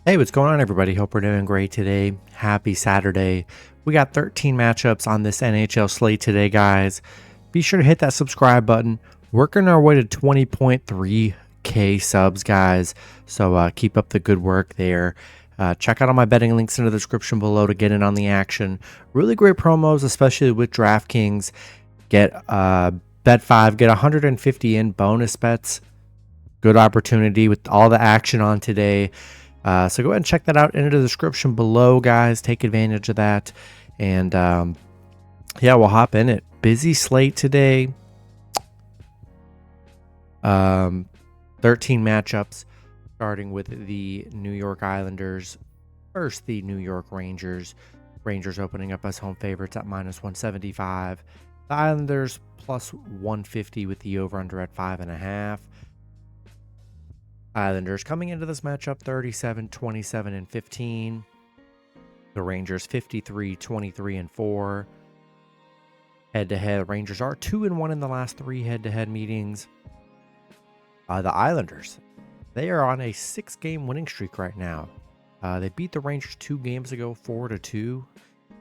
Hey, what's going on, everybody? Hope we're doing great today. Happy Saturday. We got 13 matchups on this NHL slate today, guys. Be sure to hit that subscribe button. Working our way to 20.3K subs, guys. So keep up the good work there. Check out all my betting links in the description below to get in on the action. Really great promos, especially with DraftKings. Get bet 5, get 150 in bonus bets. Good opportunity with all the action on today. So go ahead and check that out in the description below, guys. Take advantage of that. And yeah, we'll hop in it. Busy slate today. 13 matchups, starting with the New York Islanders. First, the New York Rangers. Rangers opening up as home favorites at -175. The Islanders +150 with the over-under at 5.5. Islanders coming into this matchup 37, 27, and 15. The Rangers 53, 23, and 4. Head-to-head, Rangers are 2-1 in the last 3 head-to-head meetings. The Islanders, they are on a 6-game winning streak right now. They beat the Rangers 2 games ago, 4-2.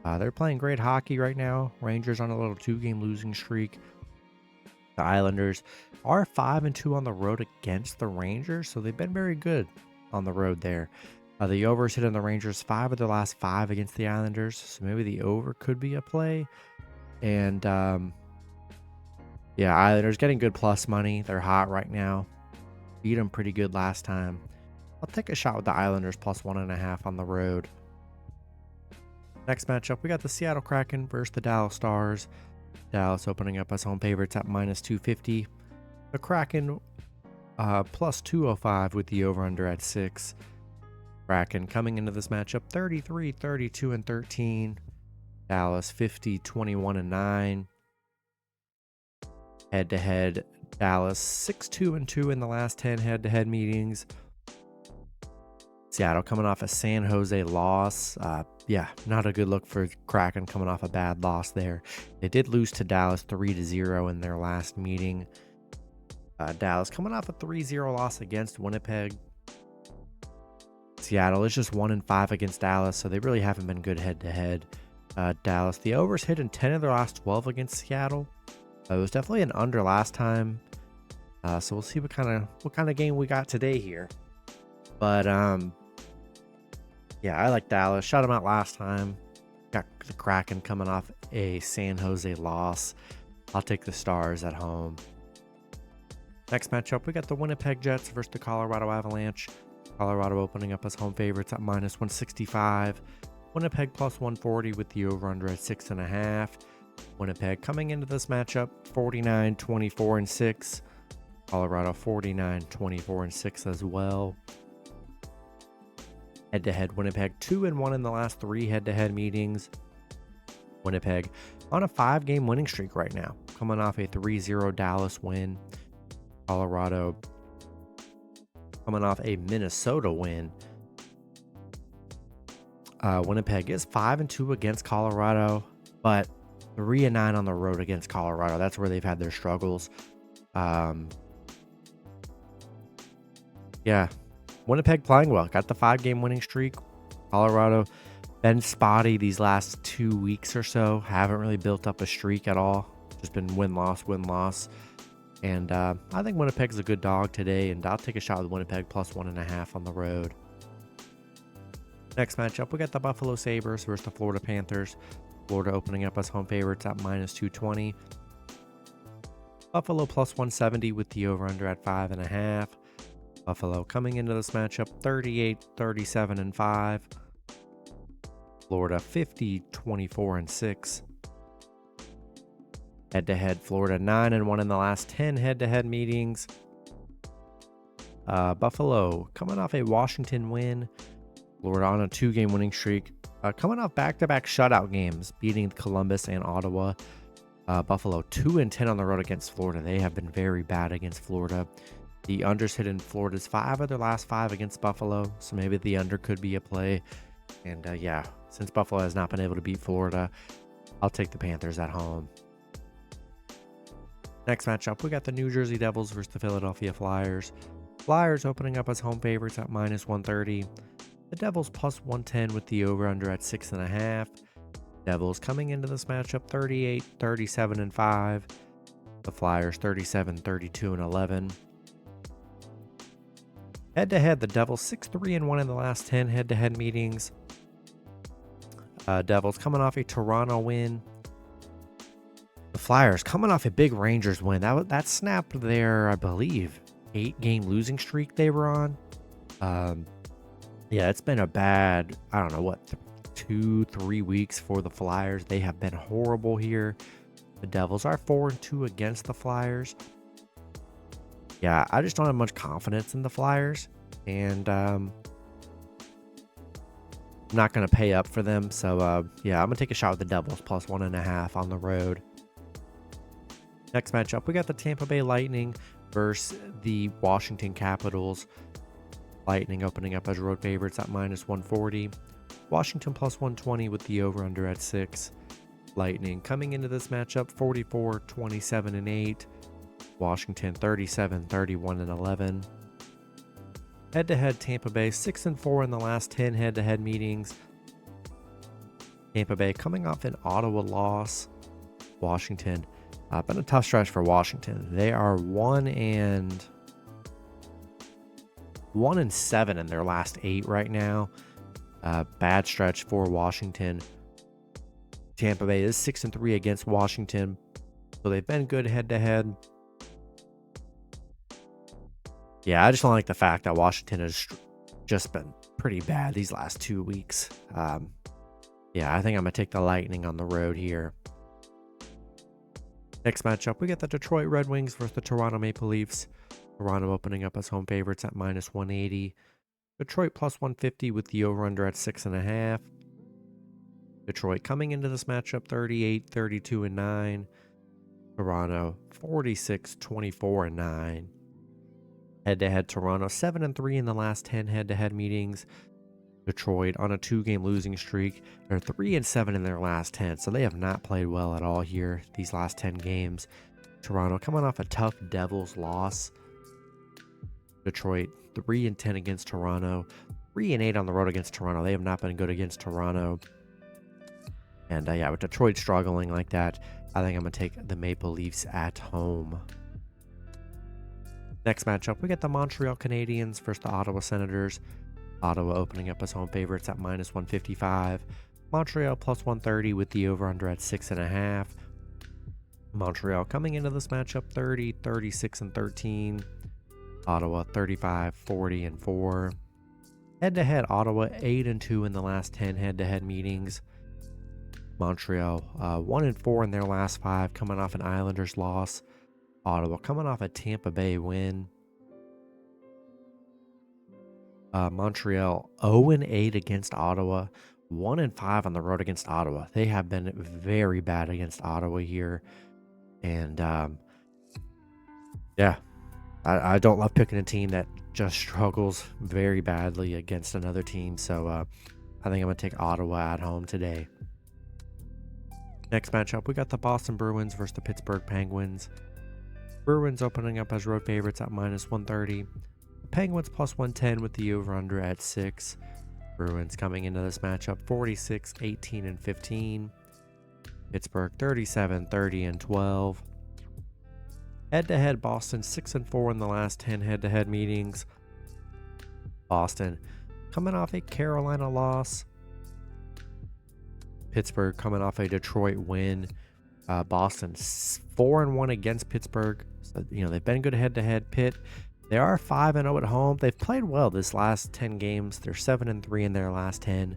They're playing great hockey right now. Rangers on a little 2-game losing streak. The Islanders are 5-2 on the road against the Rangers, so they've been very good on the road there. The overs hit on the Rangers 5 of their last 5 against the Islanders, so maybe the over could be a play. And yeah, Islanders getting good plus money. They're hot right now. Beat them pretty good last time. I'll take a shot with the Islanders +1.5 on the road. Next matchup, we got the Seattle Kraken versus the Dallas Stars. Dallas opening up as home favorites at -250. The Kraken +205 with the over-under at 6. Kraken coming into this matchup 33, 32, and 13. Dallas 50, 21, and 9. Head-to-head, Dallas 6-2-2 in the last 10 head-to-head meetings. Seattle coming off a San Jose loss. Yeah, not a good look for Kraken coming off a bad loss there. They did lose to Dallas 3-0 in their last meeting. Dallas coming off a 3-0 loss against Winnipeg. Seattle is just 1-5 against Dallas, so they really haven't been good head-to-head. Dallas, the overs hit in 10 of their last 12 against Seattle. It was definitely an under last time. So we'll see what kind of game we got today here. But yeah, I like Dallas. Shut them out last time. Got the Kraken coming off a San Jose loss. I'll take the Stars at home. Next matchup, we got the Winnipeg Jets versus the Colorado Avalanche. Colorado opening up as home favorites at -165. Winnipeg +140 with the over-under at 6.5. Winnipeg coming into this matchup 49, 24, and 6. Colorado 49, 24, and 6 as well. Head-to-head, Winnipeg 2-1 in the last 3 head-to-head meetings. Winnipeg on a 5-game winning streak right now, coming off a 3-0 Dallas win. Colorado coming off a Minnesota win. Winnipeg is 5-2 against Colorado, but 3-9 on the road against Colorado. That's where they've had their struggles. Yeah. Winnipeg playing well. Got the 5-game winning streak. Colorado been spotty these last 2 weeks or so. Haven't really built up a streak at all. Just been win-loss, win-loss. And I think Winnipeg's a good dog today, and I'll take a shot with Winnipeg +1.5 on the road. Next matchup, we got the Buffalo Sabres versus the Florida Panthers. Florida opening up as home favorites at -220. Buffalo +170 with the over-under at 5.5. Buffalo coming into this matchup 38, 37, and 5. Florida 50, 24, and 6. Head-to-head, Florida 9-1 in the last 10 head-to-head meetings. Buffalo coming off a Washington win. Florida on a 2-game winning streak. Coming off back-to-back shutout games, beating Columbus and Ottawa. Buffalo 2-10 on the road against Florida. They have been very bad against Florida. The unders hit in Florida's 5 of their last 5 against Buffalo, so maybe the under could be a play. And yeah, since Buffalo has not been able to beat Florida, I'll take the Panthers at home. Next matchup, we got the New Jersey Devils versus the Philadelphia Flyers. Flyers opening up as home favorites at -130. The Devils plus 110 with the over-under at 6.5. Devils coming into this matchup 38, 37, and 5. The Flyers 37, 32, and 11. Head-to-head, the Devils 6-3 and 1 in the last 10 head-to-head meetings. Devils coming off a Toronto win. The Flyers coming off a big Rangers win. That snapped their, I believe, 8-game losing streak they were on. Yeah, it's been a bad, I don't know what, 2-3 weeks for the Flyers. They have been horrible here. The Devils are 4-2 against the Flyers. Yeah, I just don't have much confidence in the Flyers, and I'm not going to pay up for them. So, yeah, I'm going to take a shot with the Devils plus 1.5 on the road. Next matchup, we got the Tampa Bay Lightning versus the Washington Capitals. Lightning opening up as road favorites at minus 140. Washington plus 120 with the over-under at 6. Lightning coming into this matchup 44, 27, and 8. Washington 37, 31, and 11. Head-to-head, Tampa Bay 6-4 in the last 10 head-to-head meetings. Tampa Bay coming off an Ottawa loss. Washington, been a tough stretch for Washington. They are 1-7 in their last 8 right now. Bad stretch for Washington. Tampa Bay is 6-3 against Washington, so they've been good head-to-head. Yeah, I just don't like the fact that Washington has just been pretty bad these last 2 weeks. Yeah, I think I'm going to take the Lightning on the road here. Next matchup, we get the Detroit Red Wings versus the Toronto Maple Leafs. Toronto opening up as home favorites at minus 180. Detroit plus 150 with the over-under at 6.5. Detroit coming into this matchup 38, 32, and 9. Toronto 46, 24, and 9. Head-to-head, Toronto 7-3 in the last 10 head-to-head meetings. Detroit on a 2-game losing streak. They're 3-7 in their last 10, so they have not played well at all here these last 10 games. Toronto coming off a tough Devils loss. Detroit 3-10 against Toronto. 3-8 on the road against Toronto. They have not been good against Toronto. And yeah, with Detroit struggling like that, I think I'm going to take the Maple Leafs at home. Next matchup, we get the Montreal Canadiens versus the Ottawa Senators. Ottawa opening up as home favorites at minus 155. Montreal plus 130 with the over-under at 6.5. Montreal coming into this matchup 30, 36, and 13. Ottawa 35, 40, and 4. Head-to-head, Ottawa 8-2 in the last 10 head-to-head meetings. Montreal 1-4 in their last 5, coming off an Islanders loss. Ottawa coming off a Tampa Bay win. Montreal 0-8 against Ottawa, 1-5 on the road against Ottawa. They have been very bad against Ottawa here. And yeah, I don't love picking a team that just struggles very badly against another team. So I think I'm going to take Ottawa at home today. Next matchup, we got the Boston Bruins versus the Pittsburgh Penguins. Bruins opening up as road favorites at minus 130. The Penguins plus 110 with the over-under at 6. Bruins coming into this matchup 46, 18, and 15. Pittsburgh 37, 30, and 12. Head-to-head, Boston 6-4 in the last 10 head-to-head meetings. Boston coming off a Carolina loss. Pittsburgh coming off a Detroit win. Boston 4-1 against Pittsburgh. So, they've been good head-to-head. Pitt, they are 5-0 at home. They've played well this last 10 games. They're 7-3 in their last 10.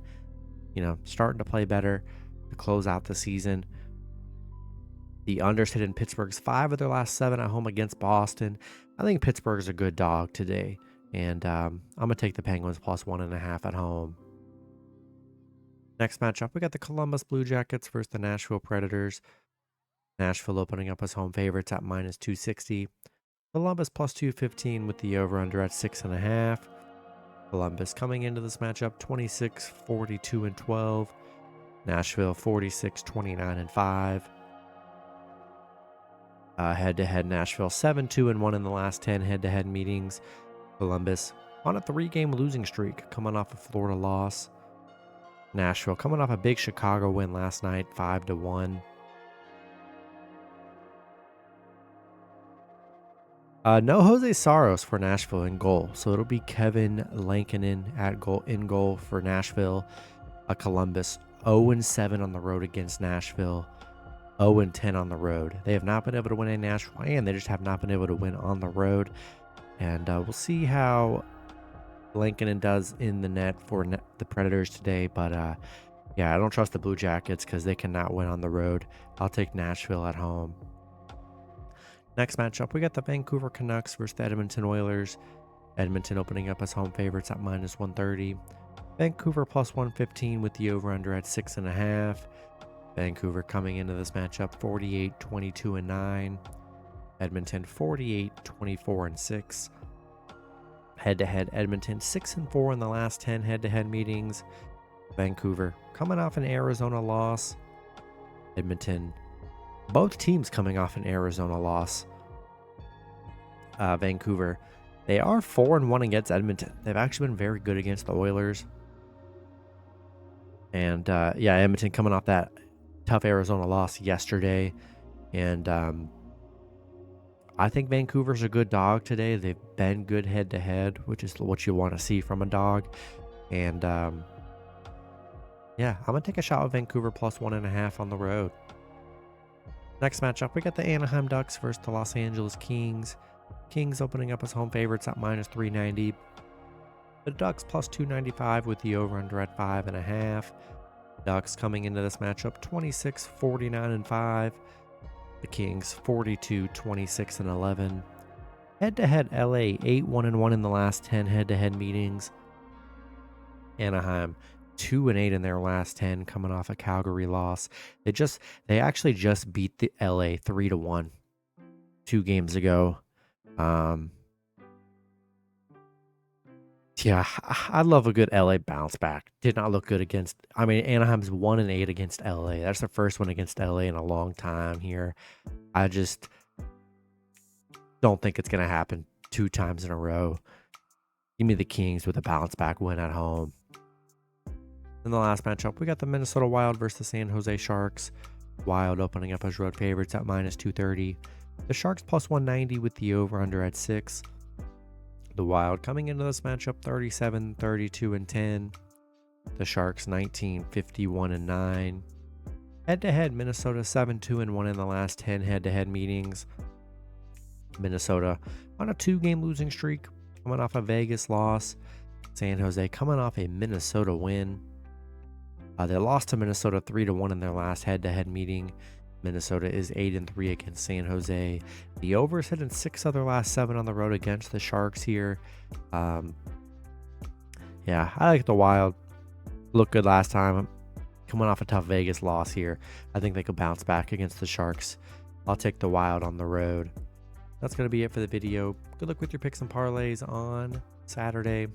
Starting to play better to close out the season. The unders hit in Pittsburgh's 5 of their last 7 at home against Boston. I think Pittsburgh's a good dog today. And I'm going to take the Penguins plus 1.5 at home. Next matchup, we got the Columbus Blue Jackets versus the Nashville Predators. Nashville opening up as home favorites at minus 260. Columbus plus 215 with the over-under at 6.5. Columbus coming into this matchup 26, 42, and 12. Nashville 46, 29, and 5. Head-to-head, Nashville 7-2 and 1 in the last 10 head-to-head meetings. Columbus on a 3-game losing streak, coming off a Florida loss. Nashville coming off a big Chicago win last night, 5-1. No Jose Saros for Nashville in goal, so it'll be Kevin Lankinen in goal for Nashville. Columbus 0-7 on the road against Nashville, 0-10 on the road. They have not been able to win in Nashville, and they just have not been able to win on the road. And we'll see how Lankinen does in the net for the Predators today. But yeah, I don't trust the Blue Jackets because they cannot win on the road. I'll take Nashville at home. Next matchup, we got the Vancouver Canucks versus the Edmonton Oilers. Edmonton opening up as home favorites at -130. Vancouver +115 with the over-under at 6.5. Vancouver coming into this matchup 48-22-9. Edmonton 48-24-6. Head-to-head, Edmonton 6-4 in the last 10 head-to-head meetings. Vancouver coming off an Arizona loss. Edmonton, both teams coming off an Arizona loss. Vancouver, they are 4-1 against Edmonton. They've actually been very good against the Oilers. And yeah, Edmonton coming off that tough Arizona loss yesterday. And I think Vancouver's a good dog today. They've been good head-to-head, which is what you want to see from a dog. And yeah, I'm going to take a shot with Vancouver +1.5 on the road. Next matchup, we got the Anaheim Ducks versus the Los Angeles Kings. Kings opening up as home favorites at -390. The Ducks +295 with the over-under at 5.5. Ducks coming into this matchup 26-49-5. The Kings 42-26-11. Head-to-head, LA 8-1-1 in the last 10 head-to-head meetings. Anaheim 2-8 in their last 10, coming off a Calgary loss. They actually just beat the LA 3-1 2 games ago. Yeah, I love a good LA bounce back. Did not look good against. I mean, Anaheim's 1-8 against LA. That's the first one against LA in a long time here. I just don't think it's gonna happen 2 times in a row. Give me the Kings with a bounce back win at home. In the last matchup, we got the Minnesota Wild versus the San Jose Sharks. Wild opening up as road favorites at -230. The Sharks +190 with the over-under at 6. The Wild coming into this matchup 37-32-10. The Sharks 19-51-9. Head-to-head, Minnesota 7-2-1 in the last 10 head-to-head meetings. Minnesota on a 2-game losing streak, coming off a Vegas loss. San Jose coming off a Minnesota win. They lost to Minnesota 3-1 in their last head-to-head meeting. Minnesota is 8-3 against San Jose. The overs hit in 6 of their last 7 on the road against the Sharks here. Yeah, I like the Wild. Looked good last time. Coming off a tough Vegas loss here. I think they could bounce back against the Sharks. I'll take the Wild on the road. That's going to be it for the video. Good luck with your picks and parlays on Saturday.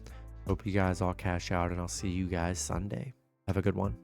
Hope you guys all cash out, and I'll see you guys Sunday. Have a good one.